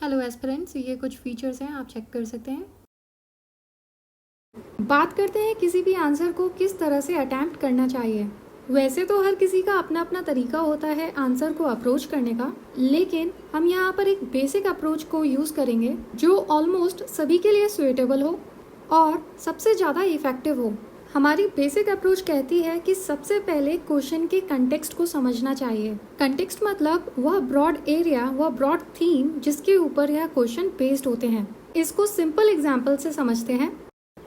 Hello aspirants, ये कुछ features हैं, आप चेक कर सकते हैं। बात करते हैं किसी भी आंसर को किस तरह से अटैम्प्ट करना चाहिए। वैसे तो हर किसी का अपना अपना तरीका होता है आंसर को अप्रोच करने का, लेकिन हम यहाँ पर एक बेसिक अप्रोच को यूज़ करेंगे जो ऑलमोस्ट सभी के लिए सुइटेबल हो और सबसे ज़्यादा इफेक्टिव हो। हमारी बेसिक अप्रोच कहती है कि सबसे पहले क्वेश्चन के कंटेक्स्ट को समझना चाहिए। कंटेक्स्ट मतलब वह ब्रॉड एरिया, वह ब्रॉड थीम जिसके ऊपर यह क्वेश्चन बेस्ड होते हैं। इसको सिंपल एग्जांपल से समझते हैं।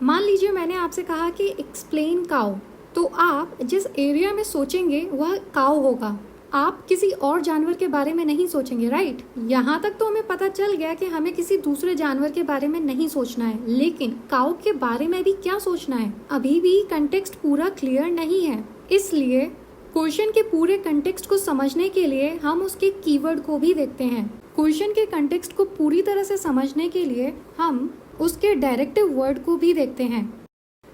मान लीजिए मैंने आपसे कहा कि एक्सप्लेन काउ, तो आप जिस एरिया में सोचेंगे वह काउ होगा। आप किसी और जानवर के बारे में नहीं सोचेंगे, राइट? यहाँ तक तो हमें पता चल गया कि हमें किसी दूसरे जानवर के बारे में नहीं सोचना है, लेकिन काऊ के बारे में भी क्या सोचना है, अभी भी कंटेक्स्ट पूरा क्लियर नहीं है। इसलिए क्वेश्चन के पूरे कंटेक्स्ट को समझने के लिए हम उसके कीवर्ड को भी देखते हैं। क्वेश्चन के कंटेक्स्ट को पूरी तरह से समझने के लिए हम उसके डायरेक्टिव वर्ड को भी देखते हैं।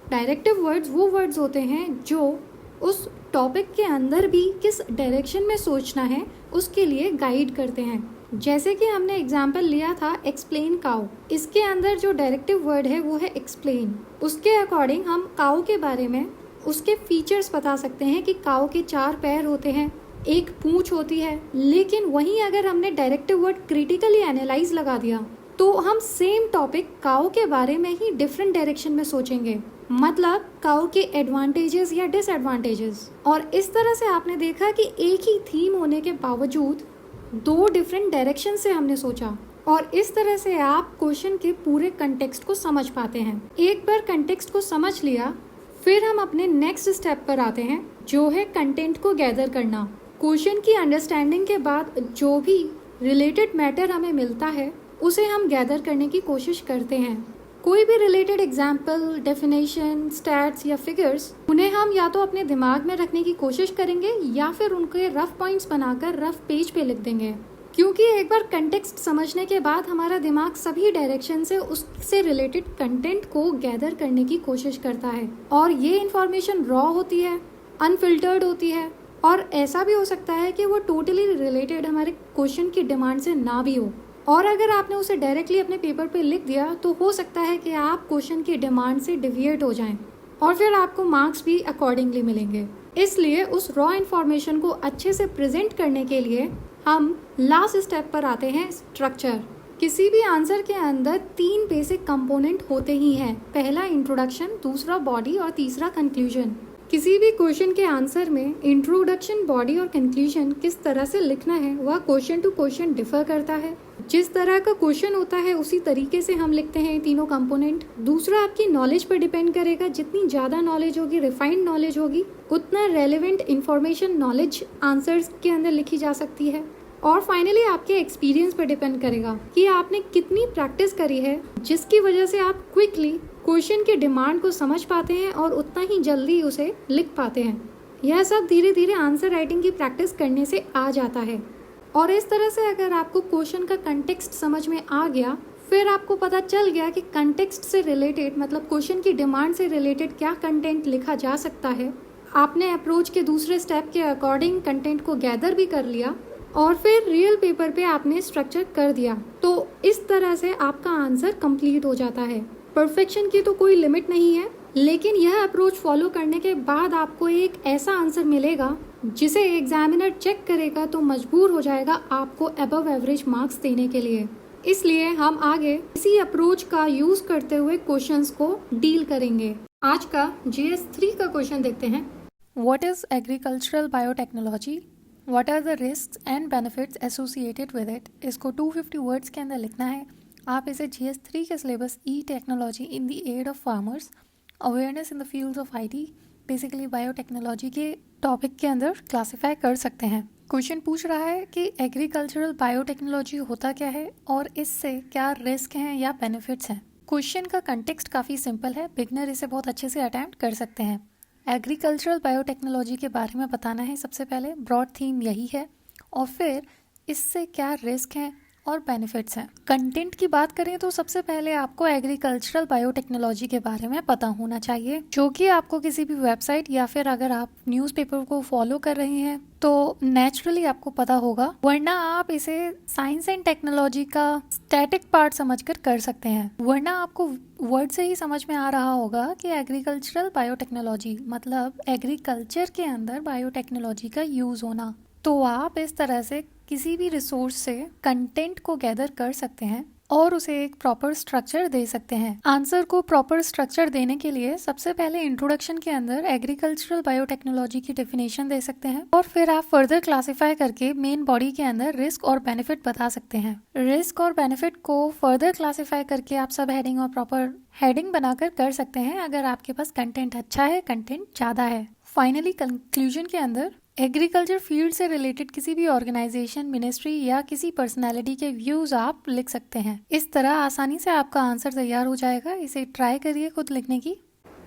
डायरेक्टिव वर्ड्स वो वर्ड्स होते हैं जो उस टॉपिक के अंदर भी किस डायरेक्शन में सोचना है उसके लिए गाइड करते हैं। जैसे कि हमने एग्जाम्पल लिया था एक्सप्लेन काउ, इसके अंदर जो डायरेक्टिव वर्ड है वो है एक्सप्लेन। उसके अकॉर्डिंग हम काउ के बारे में उसके फीचर्स बता सकते हैं कि काउ के 4 पैर होते हैं, एक पूंछ होती है। लेकिन वहीं अगर हमने डायरेक्टिव वर्ड क्रिटिकली एनालाइज लगा दिया तो हम सेम टॉपिक काउ के बारे में ही डिफरेंट डायरेक्शन में सोचेंगे, मतलब काउ के एडवांटेजेस या डिसएडवांटेजेस। और इस तरह से आपने देखा कि एक ही थीम होने के बावजूद 2 डिफरेंट डायरेक्शन से हमने सोचा, और इस तरह से आप क्वेश्चन के पूरे कंटेक्स्ट को समझ पाते हैं। एक बार कंटेक्स्ट को समझ लिया, फिर हम अपने नेक्स्ट स्टेप पर आते हैं जो है कंटेंट को गैदर करना। क्वेश्चन की अंडरस्टैंडिंग के बाद जो भी रिलेटेड मैटर हमें मिलता है उसे हम गैदर करने की कोशिश करते हैं। कोई भी रिलेटेड एग्जाम्पल, डेफिनेशन, स्टैट्स या फिगर्स, उन्हें हम या तो अपने दिमाग में रखने की कोशिश करेंगे या फिर उनके रफ पॉइंट्स बनाकर रफ पेज पे लिख देंगे, क्योंकि एक बार कंटेक्स्ट समझने के बाद हमारा दिमाग सभी डायरेक्शन से उससे रिलेटेड कंटेंट को गैदर करने की कोशिश करता है। और ये इन्फॉर्मेशन रॉ होती है, अनफिल्टर्ड होती है, और ऐसा भी हो सकता है कि वो टोटली रिलेटेड हमारे क्वेश्चन की डिमांड से ना भी हो। और अगर आपने उसे डायरेक्टली अपने पेपर पे लिख दिया तो हो सकता है कि आप क्वेश्चन की डिमांड से डिविएट हो जाएं और फिर आपको मार्क्स भी अकॉर्डिंगली मिलेंगे। इसलिए उस रॉ इन्फॉर्मेशन को अच्छे से प्रेजेंट करने के लिए हम लास्ट स्टेप पर आते हैं, स्ट्रक्चर। किसी भी आंसर के अंदर 3 बेसिक कंपोनेंट होते ही हैं। पहला इंट्रोडक्शन, दूसरा बॉडी और तीसरा कंक्लूजन। किसी भी क्वेश्चन के आंसर में इंट्रोडक्शन, बॉडी और कंक्लूजन किस तरह से लिखना है वह क्वेश्चन टू क्वेश्चन डिफर करता है। जिस तरह का क्वेश्चन होता है उसी तरीके से हम लिखते हैं तीनों कंपोनेंट। दूसरा आपकी नॉलेज पर डिपेंड करेगा, जितनी ज़्यादा नॉलेज होगी, रिफाइंड नॉलेज होगी, उतना रेलेवेंट इंफॉर्मेशन नॉलेज आंसर्स के अंदर लिखी जा सकती है। और फाइनली आपके एक्सपीरियंस पर डिपेंड करेगा कि आपने कितनी प्रैक्टिस करी है, जिसकी वजह से आप क्विकली क्वेश्चन की डिमांड को समझ पाते हैं और उतना ही जल्दी उसे लिख पाते हैं। यह सब धीरे धीरे आंसर राइटिंग की प्रैक्टिस करने से आ जाता है। और इस तरह से अगर आपको क्वेश्चन का कंटेक्स्ट समझ में आ गया, फिर आपको पता चल गया कि कंटेक्स्ट से रिलेटेड, मतलब क्वेश्चन की डिमांड से रिलेटेड क्या कंटेंट लिखा जा सकता है, आपने अप्रोच के दूसरे स्टेप के अकॉर्डिंग कंटेंट को गैदर भी कर लिया और फिर रियल पेपर पे आपने स्ट्रक्चर कर दिया, तो इस तरह से आपका आंसर कंप्लीट हो जाता है। परफेक्शन की तो कोई लिमिट नहीं है, लेकिन यह अप्रोच फॉलो करने के बाद आपको एक ऐसा आंसर मिलेगा जिसे एग्जामिनर चेक करेगा तो मजबूर हो जाएगा आपको अबव एवरेज मार्क्स देने के लिए। इसलिए हम आगे इसी अप्रोच का यूज करते हुए क्वेश्चंस को डील करेंगे। आज का GS 3 का क्वेश्चन देखते हैं। What is agricultural biotechnology? What are the risks and benefits associated with it? इसको 250 वर्ड्स के अंदर लिखना है। आप इसे GS 3 के syllabus e technology in the aid of farmers, awareness in the fields of IT, basically biotechnology के topic के अंदर क्लासिफाई कर सकते हैं। क्वेश्चन पूछ रहा है कि एग्रीकल्चरल बायोटेक्नोलॉजी होता क्या है और इससे क्या रिस्क हैं या बेनिफिट्स हैं। क्वेश्चन का कंटेक्स्ट काफ़ी सिंपल है, बिगनर इसे बहुत अच्छे से अटेम्प्ट कर सकते हैं। एग्रीकल्चरल बायोटेक्नोलॉजी के बारे में बताना है सबसे पहले, ब्रॉड थीम यही है, और फिर इससे क्या रिस्क हैं और बेनिफिट्स हैं। कंटेंट की बात करें तो सबसे पहले आपको एग्रीकल्चरल बायोटेक्नोलॉजी के बारे में पता होना चाहिए, जो कि आपको किसी भी वेबसाइट या फिर अगर आप न्यूज़पेपर को फॉलो कर रहे हैं तो नेचुरली आपको पता होगा, वरना आप इसे साइंस एंड टेक्नोलॉजी का स्टैटिक पार्ट समझकर कर सकते हैं। वरना आपको वर्ड से ही समझ में आ रहा होगा कि एग्रीकल्चरल बायोटेक्नोलॉजी मतलब एग्रीकल्चर के अंदर बायोटेक्नोलॉजी का यूज होना। तो आप इस तरह से किसी भी रिसोर्स से कंटेंट को गैदर कर सकते हैं और उसे एक प्रॉपर स्ट्रक्चर दे सकते हैं। आंसर को प्रॉपर स्ट्रक्चर देने के लिए सबसे पहले इंट्रोडक्शन के अंदर एग्रीकल्चरल बायोटेक्नोलॉजी की डेफिनेशन दे सकते हैं और फिर आप फर्दर क्लासिफाई करके मेन बॉडी के अंदर रिस्क और बेनिफिट बता सकते हैं। रिस्क और बेनिफिट को फर्दर क्लासिफाई करके आप सब हेडिंग और प्रॉपर हेडिंग बनाकर कर सकते हैं अगर आपके पास कंटेंट अच्छा है, कंटेंट ज़्यादा है। फाइनली कंक्लूजन के अंदर एग्रीकल्चर फील्ड से रिलेटेड किसी भी ऑर्गेनाइजेशन, मिनिस्ट्री या किसी पर्सनालिटी के व्यूज आप लिख सकते हैं। इस तरह आसानी से आपका आंसर तैयार हो जाएगा। इसे ट्राई करिए खुद लिखने की।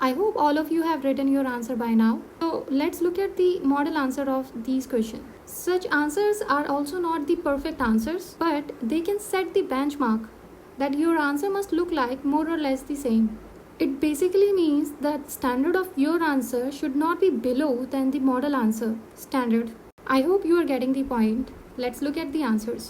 I hope all of you have written your answer by now. So let's look at the model answer of these questions. Such answers are also not the perfect answers, but they can set the benchmark that your answer must look like more or less the same. It basically means that standard of your answer should not be below than the model answer standard. I hope you are getting the point. Let's look at the answers.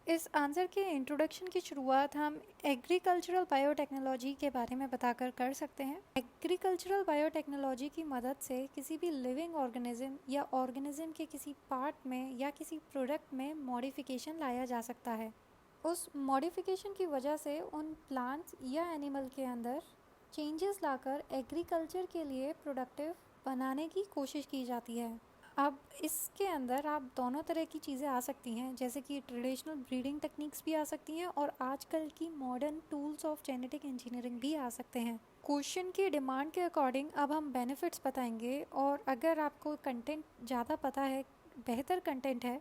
इस answer के introduction की शुरुआत हम agricultural biotechnology के बारे में बताकर कर सकते हैं। एग्रीकल्चरल बायोटेक्नोलॉजी की मदद से किसी भी लिविंग ऑर्गेनिज्म या ऑर्गेनिज्म के किसी पार्ट में या किसी प्रोडक्ट में मॉडिफिकेशन लाया जा सकता है। उस मॉडिफिकेशन की वजह से उन प्लांट्स या एनिमल के अंदर चेंजेस लाकर एग्रीकल्चर के लिए प्रोडक्टिव बनाने की कोशिश की जाती है। अब इसके अंदर आप दोनों तरह की चीज़ें आ सकती हैं, जैसे कि ट्रेडिशनल ब्रीडिंग टेक्निक्स भी आ सकती हैं और आजकल की modern tools of genetic engineering भी आ सकते हैं। क्वेश्चन की डिमांड के अकॉर्डिंग अब हम बेनिफिट्स बताएंगे और अगर आपको कंटेंट ज़्यादा पता है, बेहतर कंटेंट है,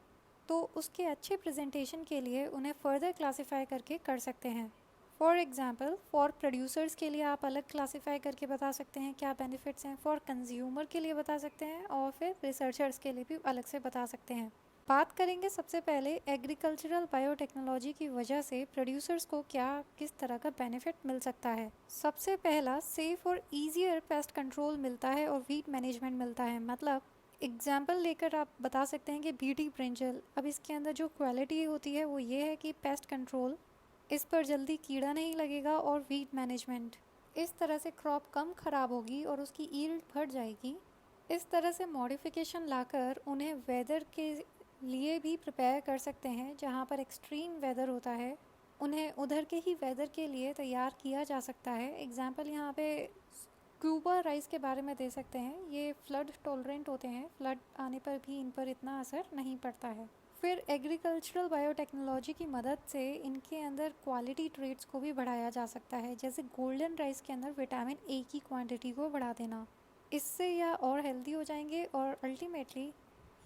तो उसके अच्छे प्रेजेंटेशन के लिए उन्हें फर्दर क्लासीफाई करके कर सकते हैं। फॉर एग्ज़ाम्पल, फॉर प्रोड्यूसर्स के लिए आप अलग क्लासीफाई करके बता सकते हैं क्या बेनिफिट्स हैं, फॉर कंज्यूमर के लिए बता सकते हैं और फिर रिसर्चर्स के लिए भी अलग से बता सकते हैं। बात करेंगे सबसे पहले एग्रीकल्चरल बायोटेक्नोलॉजी की वजह से प्रोड्यूसर्स को किस तरह का बेनिफिट मिल सकता है। सबसे पहला, सेफ और ईजियर पेस्ट कंट्रोल मिलता है और वीट मैनेजमेंट मिलता है। मतलब एग्जाम्पल लेकर आप बता सकते हैं कि बीटी ब्रिंजल, अब इसके अंदर जो क्वालिटी होती है वो ये है कि पेस्ट कंट्रोल, इस पर जल्दी कीड़ा नहीं लगेगा, और वीट मैनेजमेंट, इस तरह से क्रॉप कम ख़राब होगी और उसकी ईल्ड बढ़ जाएगी। इस तरह से मॉडिफिकेशन लाकर उन्हें वेदर के लिए भी प्रिपेयर कर सकते हैं। जहाँ पर एक्सट्रीम वेदर होता है उन्हें उधर के ही वेदर के लिए तैयार किया जा सकता है। एग्जाम्पल यहाँ पे क्यूबा राइस के बारे में दे सकते हैं। ये फ्लड टॉलरेंट होते हैं, फ्लड आने पर भी इन पर इतना असर नहीं पड़ता है। फिर एग्रीकल्चरल बायोटेक्नोलॉजी की मदद से इनके अंदर क्वालिटी ट्रेट्स को भी बढ़ाया जा सकता है, जैसे गोल्डन राइस के अंदर विटामिन ए की क्वांटिटी को बढ़ा देना। इससे यह और हेल्दी हो जाएंगे और अल्टीमेटली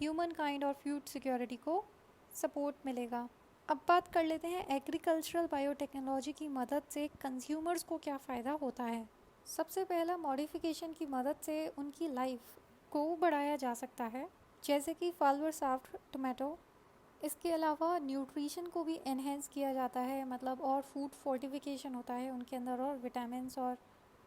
ह्यूमन काइंड और फूड सिक्योरिटी को सपोर्ट मिलेगा। अब बात कर लेते हैं एग्रीकल्चरल बायोटेक्नोलॉजी की मदद से कंज्यूमर्स को क्या फ़ायदा होता है। सबसे पहला, मॉडिफिकेशन की मदद से उनकी लाइफ को बढ़ाया जा सकता है, जैसे कि फ्लावर सॉफ्ट टोमेटो। इसके अलावा न्यूट्रिशन को भी एनहेंस किया जाता है, मतलब और फूड फोर्टिफिकेशन होता है उनके अंदर, और विटामिन्स और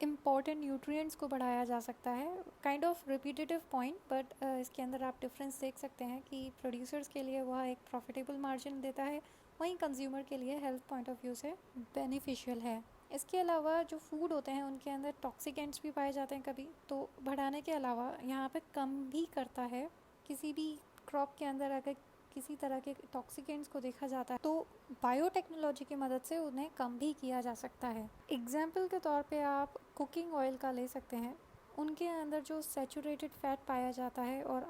इम्पॉर्टेंट न्यूट्रिएंट्स को बढ़ाया जा सकता है। Kind of repetitive point, but इसके अंदर आप डिफरेंस देख सकते हैं कि प्रोड्यूसर्स के लिए वह एक प्रॉफिटेबल मार्जिन देता है, वहीं कंज्यूमर के लिए हेल्थ पॉइंट ऑफ व्यू से बेनिफिशियल है। इसके अलावा जो फूड होते हैं उनके अंदर टॉक्सिकेंट्स भी पाए जाते हैं कभी, तो बढ़ाने के अलावा यहाँ पे कम भी करता है। किसी भी क्रॉप के अंदर अगर किसी तरह के टॉक्सिकेंट्स को देखा जाता है तो बायोटेक्नोलॉजी की मदद से उन्हें कम भी किया जा सकता है। एग्जाम्पल के तौर पे आप कुकिंग ऑयल का ले सकते हैं। उनके अंदर जो सैचुरेटेड फैट पाया जाता है, और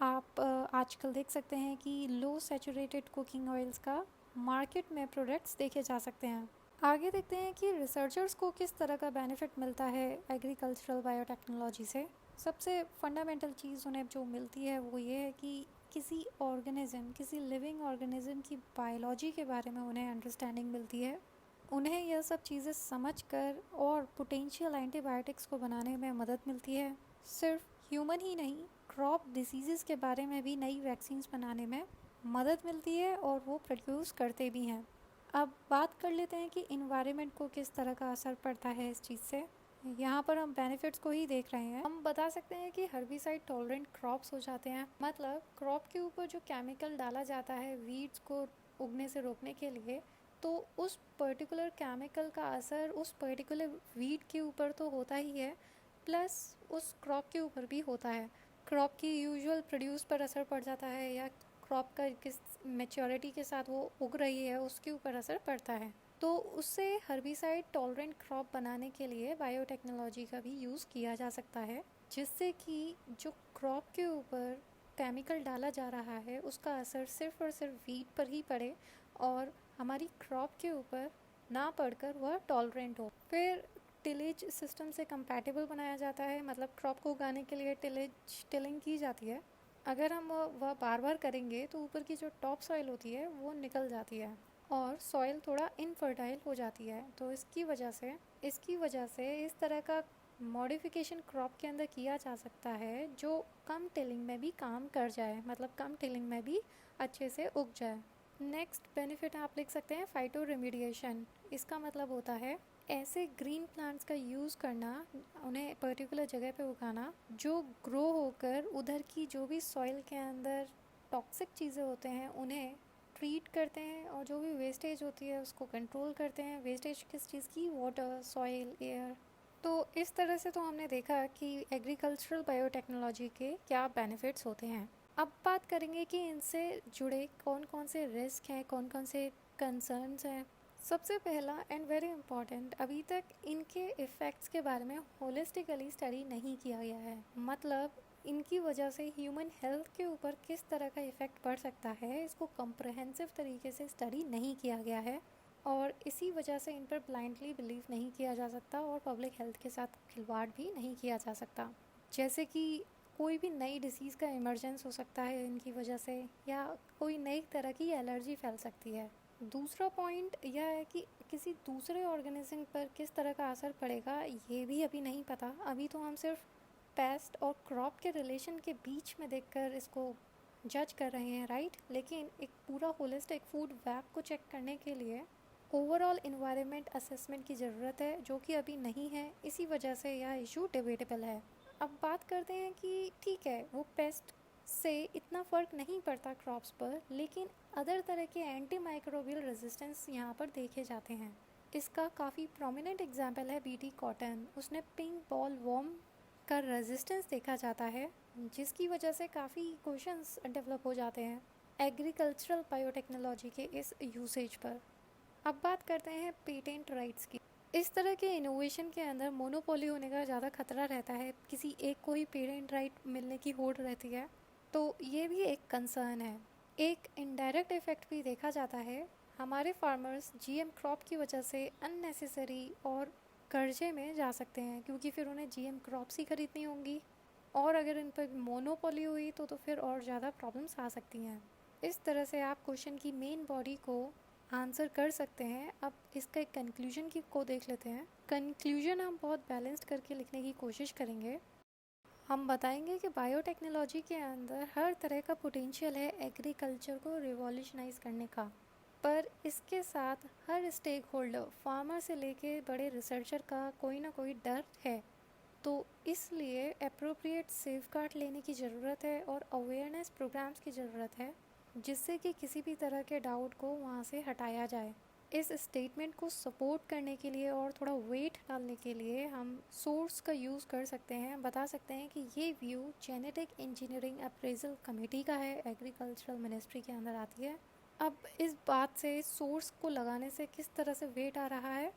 आप आजकल देख सकते हैं कि लो सैचुरेटेड कुकिंग ऑयल्स का मार्केट में प्रोडक्ट्स देखे जा सकते हैं। आगे देखते हैं कि रिसर्चर्स को किस तरह का बेनिफिट मिलता है एग्रीकल्चरल बायोटेक्नोलॉजी से। सबसे फंडामेंटल चीज़ उन्हें जो मिलती है वो ये है कि किसी ऑर्गेनिज्म, किसी लिविंग ऑर्गेनिज्म की बायोलॉजी के बारे में उन्हें अंडरस्टैंडिंग मिलती है। उन्हें यह सब चीज़ें समझकर और पोटेंशियल एंटीबायोटिक्स को बनाने में मदद मिलती है। सिर्फ ह्यूमन ही नहीं, क्रॉप डिसीज़ के बारे में भी नई वैक्सीन्स बनाने में मदद मिलती है और वो प्रोड्यूस करते भी हैं। अब बात कर लेते हैं कि इन्वायरमेंट को किस तरह का असर पड़ता है इस चीज़ से। यहाँ पर हम बेनिफिट्स को ही देख रहे हैं। हम बता सकते हैं कि हर्बिसाइड टॉलरेंट क्रॉप्स हो जाते हैं, मतलब क्रॉप के ऊपर जो केमिकल डाला जाता है वीड्स को उगने से रोकने के लिए, तो उस पर्टिकुलर केमिकल का असर उस पर्टिकुलर वीड के ऊपर तो होता ही है, प्लस उस क्रॉप के ऊपर भी होता है। क्रॉप की यूजुअल प्रोड्यूस पर असर पड़ जाता है, या क्रॉप का किस मैच्योरिटी के साथ वो उग रही है उसके ऊपर असर पड़ता है। तो उससे हर्बिसाइड टॉलरेंट क्रॉप बनाने के लिए बायोटेक्नोलॉजी का भी यूज़ किया जा सकता है, जिससे कि जो क्रॉप के ऊपर केमिकल डाला जा रहा है उसका असर सिर्फ और सिर्फ वीड पर ही पड़े और हमारी क्रॉप के ऊपर ना पड़कर वह टॉलरेंट हो। फिर टिलेज सिस्टम से कंपैटिबल बनाया जाता है, मतलब क्रॉप को उगाने के लिए टिलिंग की जाती है। अगर हम वह बार बार करेंगे तो ऊपर की जो टॉप सॉइल होती है वो निकल जाती है और सॉइल थोड़ा इनफर्टाइल हो जाती है। तो इसकी वजह से इस तरह का मॉडिफिकेशन क्रॉप के अंदर किया जा सकता है जो कम टिलिंग में भी काम कर जाए, मतलब कम टिलिंग में भी अच्छे से उग जाए। नेक्स्ट बेनिफिट आप लिख सकते हैं फाइटो रेमिडिएशन। इसका मतलब होता है ऐसे ग्रीन प्लांट्स का यूज़ करना, उन्हें पर्टिकुलर जगह पे उगाना जो ग्रो होकर उधर की जो भी सॉइल के अंदर टॉक्सिक चीज़ें होते हैं उन्हें ट्रीट करते हैं और जो भी वेस्टेज होती है उसको कंट्रोल करते हैं। वेस्टेज किस चीज़ की? Water, soil, air. तो इस तरह से तो हमने देखा कि एग्रीकल्चरल बायोटेक्नोलॉजी के क्या बेनिफिट्स होते हैं। अब बात करेंगे कि इनसे जुड़े कौन कौन से रिस्क हैं, कौन कौन से कंसर्न्स हैं। सबसे पहला एंड वेरी इम्पॉर्टेंट, अभी तक इनके इफ़ेक्ट्स के बारे में होलिस्टिकली स्टडी नहीं किया गया है, मतलब इनकी वजह से ह्यूमन हेल्थ के ऊपर किस तरह का इफ़ेक्ट पड़ सकता है इसको कम्प्रहेंसिव तरीके से स्टडी नहीं किया गया है और इसी वजह से इन पर ब्लाइंडली बिलीव नहीं किया जा सकता और पब्लिक हेल्थ के साथ खिलवाड़ भी नहीं किया जा सकता। जैसे कि कोई भी नई डिसीज़ का इमरजेंस हो सकता है इनकी वजह से, या कोई नई तरह की एलर्जी फैल सकती है। दूसरा पॉइंट यह है कि किसी दूसरे ऑर्गेनिज्म पर किस तरह का असर पड़ेगा ये भी अभी नहीं पता। अभी तो हम सिर्फ पेस्ट और क्रॉप के रिलेशन के बीच में देखकर इसको जज कर रहे हैं, राइट। लेकिन एक पूरा होलिस्टिक फूड वेब को चेक करने के लिए ओवरऑल इन्वायरमेंट असेसमेंट की ज़रूरत है, जो कि अभी नहीं है। इसी वजह से यह इशू डिबेटेबल है। अब बात करते हैं कि ठीक है, वो पेस्ट से इतना फ़र्क नहीं पड़ता क्रॉप्स पर, लेकिन अदर तरह के एंटी माइक्रोबियल रेजिस्टेंस यहाँ पर देखे जाते हैं। इसका काफ़ी प्रोमिनेंट एग्जाम्पल है बीटी कॉटन। उसने पिंक बॉल वॉर्म का रेजिस्टेंस देखा जाता है, जिसकी वजह से काफ़ी क्वेश्चंस डेवलप हो जाते हैं एग्रीकल्चरल बायोटेक्नोलॉजी के इस यूसेज पर। अब बात करते हैं पेटेंट राइट्स की। इस तरह के इनोवेशन के अंदर मोनोपोली होने का ज़्यादा खतरा रहता है, किसी एक को ही पेटेंट राइट मिलने की होड़ रहती है, तो ये भी एक कंसर्न है। एक इनडायरेक्ट इफ़ेक्ट भी देखा जाता है, हमारे फार्मर्स जीएम क्रॉप की वजह से अननेसेसरी और कर्जे में जा सकते हैं, क्योंकि फिर उन्हें जीएम क्रॉप्स ही खरीदनी होंगी और अगर इन पर मोनोपोली हुई तो फिर और ज़्यादा प्रॉब्लम्स आ सकती हैं। इस तरह से आप क्वेश्चन की मेन बॉडी को आंसर कर सकते हैं। अब इसका एक कंक्लूजन को देख लेते हैं। कंक्लूजन हम बहुत बैलेंस्ड करके लिखने की कोशिश करेंगे। हम बताएंगे कि बायोटेक्नोलॉजी के अंदर हर तरह का पोटेंशियल है एग्रीकल्चर को रिवॉल्यूशनाइज करने का, पर इसके साथ हर स्टेक होल्डर, फार्मर से लेके बड़े रिसर्चर का कोई ना कोई डर है। तो इसलिए अप्रोप्रिएट सेफगार्ड लेने की ज़रूरत है और अवेयरनेस प्रोग्राम्स की ज़रूरत है, जिससे कि किसी भी तरह के डाउट को वहाँ से हटाया जाए। इस स्टेटमेंट को सपोर्ट करने के लिए और थोड़ा वेट डालने के लिए हम सोर्स का यूज़ कर सकते हैं। बता सकते हैं कि ये view genetic engineering appraisal committee का है, एग्रीकल्चरल मिनिस्ट्री के अंदर आती है। अब इस बात से, सोर्स को लगाने से किस तरह से वेट आ रहा है,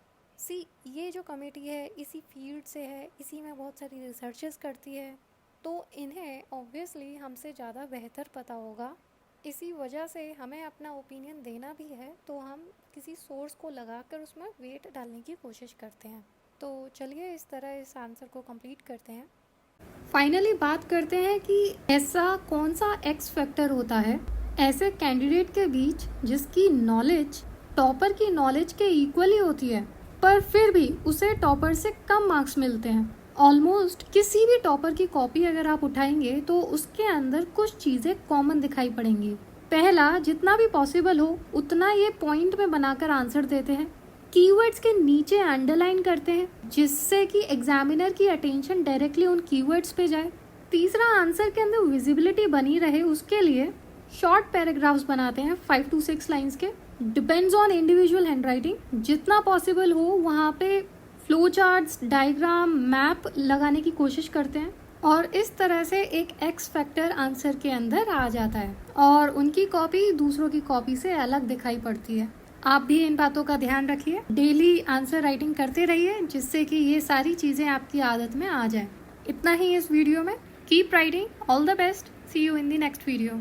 ये जो कमेटी है इसी फील्ड से है, इसी में बहुत सारी रिसर्चेस करती है, तो इन्हें ऑब्वियसली हमसे ज़्यादा बेहतर पता होगा। इसी वजह से हमें अपना ओपिनियन देना भी है तो हम किसी सोर्स को लगाकर उसमें वेट डालने की कोशिश करते हैं। तो चलिए इस तरह इस आंसर को कंप्लीट करते हैं। फाइनली बात करते हैं कि ऐसा कौन सा एक्स फैक्टर होता है ऐसे कैंडिडेट के बीच जिसकी नॉलेज टॉपर की नॉलेज के इक्वली होती है, पर फिर भी उसे टॉपर से कम मार्क्स मिलते हैं। ऑलमोस्ट किसी भी टॉपर की कॉपी अगर आप उठाएंगे तो उसके अंदर कुछ चीज़ें कॉमन दिखाई पड़ेंगी। पहला, जितना भी पॉसिबल हो उतना ये पॉइंट में बनाकर आंसर देते हैं। कीवर्ड्स के नीचे अंडरलाइन करते हैं जिससे कि एग्जामिनर की अटेंशन डायरेक्टली उन कीवर्ड्स पे जाए। तीसरा, आंसर के अंदर विजिबिलिटी बनी रहे उसके लिए शॉर्ट पैराग्राफ्स बनाते हैं 5 to 6 लाइंस के। डिपेंड्स ऑन इंडिविजुअल हैंडराइटिंग, जितना पॉसिबल हो वहाँ पे फ्लो चार्ट्स, डायग्राम, मैप लगाने की कोशिश करते हैं और इस तरह से एक एक्स फैक्टर आंसर के अंदर आ जाता है और उनकी कॉपी दूसरों की कॉपी से अलग दिखाई पड़ती है। आप भी इन बातों का ध्यान रखिए, डेली आंसर राइटिंग करते रहिए जिससे कि ये सारी चीज़ें आपकी आदत में आ जाए। इतना ही इस वीडियो में। Keep writing, all the best, see you in the next video.